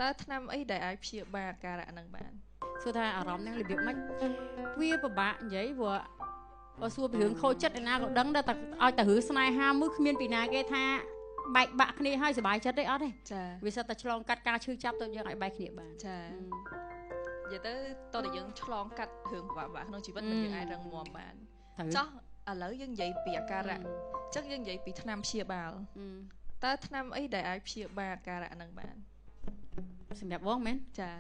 តើថ្នាំអីដែលអាចព្យាបាលការៈហ្នឹងបានសួរថាអារម្មណ៍ហ្នឹងរបៀបម៉េចវាពិបាកនិយាយព្រោះបើសួរពីរឿងខូចចិត្តឯណាក៏ដឹងដែរតែឲ្យតែរឿងស្នេហាមួយគ្មានពីណាគេថាបែកបាក់គ្នាហើយសុបាយចិត្តទេអត់ទេចាវាសិតតែឆ្លងកាត់ការឈឺចាប់ទៅយើងឲ្យបែកគ្នាបានចានិយាយទៅតើយើងឆ្លងកាត់រឿងពិបាកក្នុងជីវិតមិនយើងអាចរឹងមាំបានចោះឥឡូវយើងនិយាយពីអាការៈអញ្ចឹងយើងនិយាយពីថ្នាំព្យាបាលតើថ្នាំអីដែលអាចព្យាបាលអាការៈហ្នឹងបានសម្រាប់បងមែនចា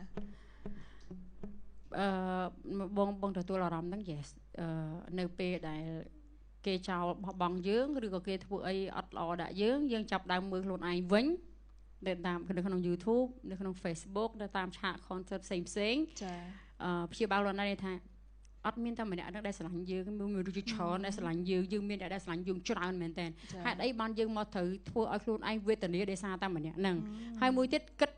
បងទទួលអារម្មណ៍ហ្នឹង yes នៅពេលដែលគេចោលបោះបង់យើងឬក៏គេធ្វើអីអត់ល្អដាក់យើងចាប់ដើមមើលខ្លួនឯងវិញនៅតាមនៅក្នុង YouTube នៅក្នុង Facebook នៅតាមឆាក concert ផ្សេងចាព្យាបាលខ្លួនឯងថាអត់មានតែម្នាក់ហ្នឹងដែលស្រឡាញ់យើងមានមនុស្សច្រើនដែលស្រឡាញ់យើងមានអ្នកដែលស្រឡាញ់យើងច្រើនមែនតើហេតុអីបានយើងមកត្រូវធ្វើឲ្យខ្លួនឯងវេទនាដោយសារតែម្នាក់ហ្នឹងហើយមួយទៀតគិត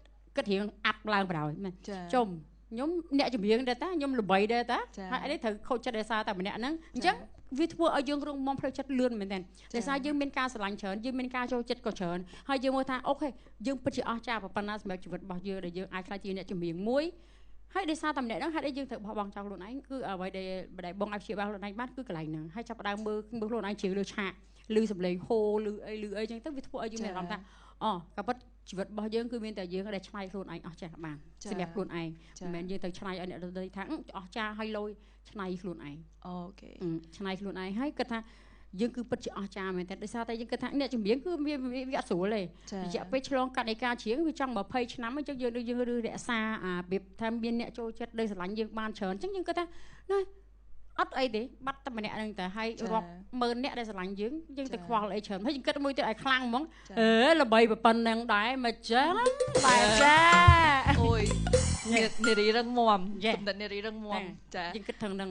រៀងអាប់ឡើងបណ្ដោយមែនចុំខ្ញុំអ្នកចម្រៀងដែរតាខ្ញុំល្បីដែរតាហើយអីនេះត្រូវខូចចិត្តដោយសារតែម្នាក់ហ្នឹងអញ្ចឹងវាធ្វើឲ្យយើងរងមផ្លូវចិត្តលឿនមែនតើដោយសារយើងមានការស្រឡាញ់ច្រើនយើងមានការចូលចិត្តក៏ច្រើនហើយយើងមើលថាអូខេយើងពិតជាអស្ចារ្យប៉ុណ្ណាសម្រាប់ជីវិតរបស់យើងដែលយើងអាចខ្លាចជាអ្នកចម្រៀងមួយហើយដោយសារតែម្នាក់ហ្នឹងហេតុអីយើងត្រូវបោះបង់ចោលខ្លួនឯងគឺអ្វីដែលបងអាចព្យាបាលខ្លួនឯងបានគឺកន្លែងហ្នឹងហើយចាប់ផ្ដើមមើលខ្លួនឯងជ្រាវលើឆាកឮសំឡេងហូឮអីចឹងទៅវាធ្វើឲ្យយើងមានអារម្មណ៍ថាក៏ពិតជីវិតរបស់យើងគឺមានតែយើងដែលឆ្នៃខ្លួនឯងអស់ចាស់បានសម្រាប់ខ្លួនឯងមិនមែនយើងទៅឆ្នៃឲ្យអ្នកដទៃថាអស់ចាស់ឲ្យលយឆ្នៃខ្លួនឯងអូខេឆ្នៃខ្លួនឯងហើយគិតថាយើងគឺពិតជាអស់ចាស់មែនតែដោយសារតែយើងគិតថាអ្នកចម្រៀងគឺវាអត់ស្រួលទេរយៈពេលឆ្លងកាត់នៃការច្រៀងវាចង់20ឆ្នាំអញ្ចឹងយើងរក្សាអារបៀបថាមានអ្នកចូលចិត្តដោយស្រឡាញ់យើងបានច្រើនអញ្ចឹងយើងគិតថាណាអត់អីទេបាត់តែម្នាក់ហ្នឹងតែហើយរាប់ម៉ឺនអ្នកដែលស្រឡាញ់យើងទៅខ្វល់អីច្រើនហើយយើងគិតមួយទៀតឲ្យខ្លាំងហ្មងល្បីប៉ុណ្ណឹងដែរមកចឹងបែបចាអូយនារីរឹងមាំសម្ដេចនារីរឹងមាំចាយើងគិតថឹងហ្នឹង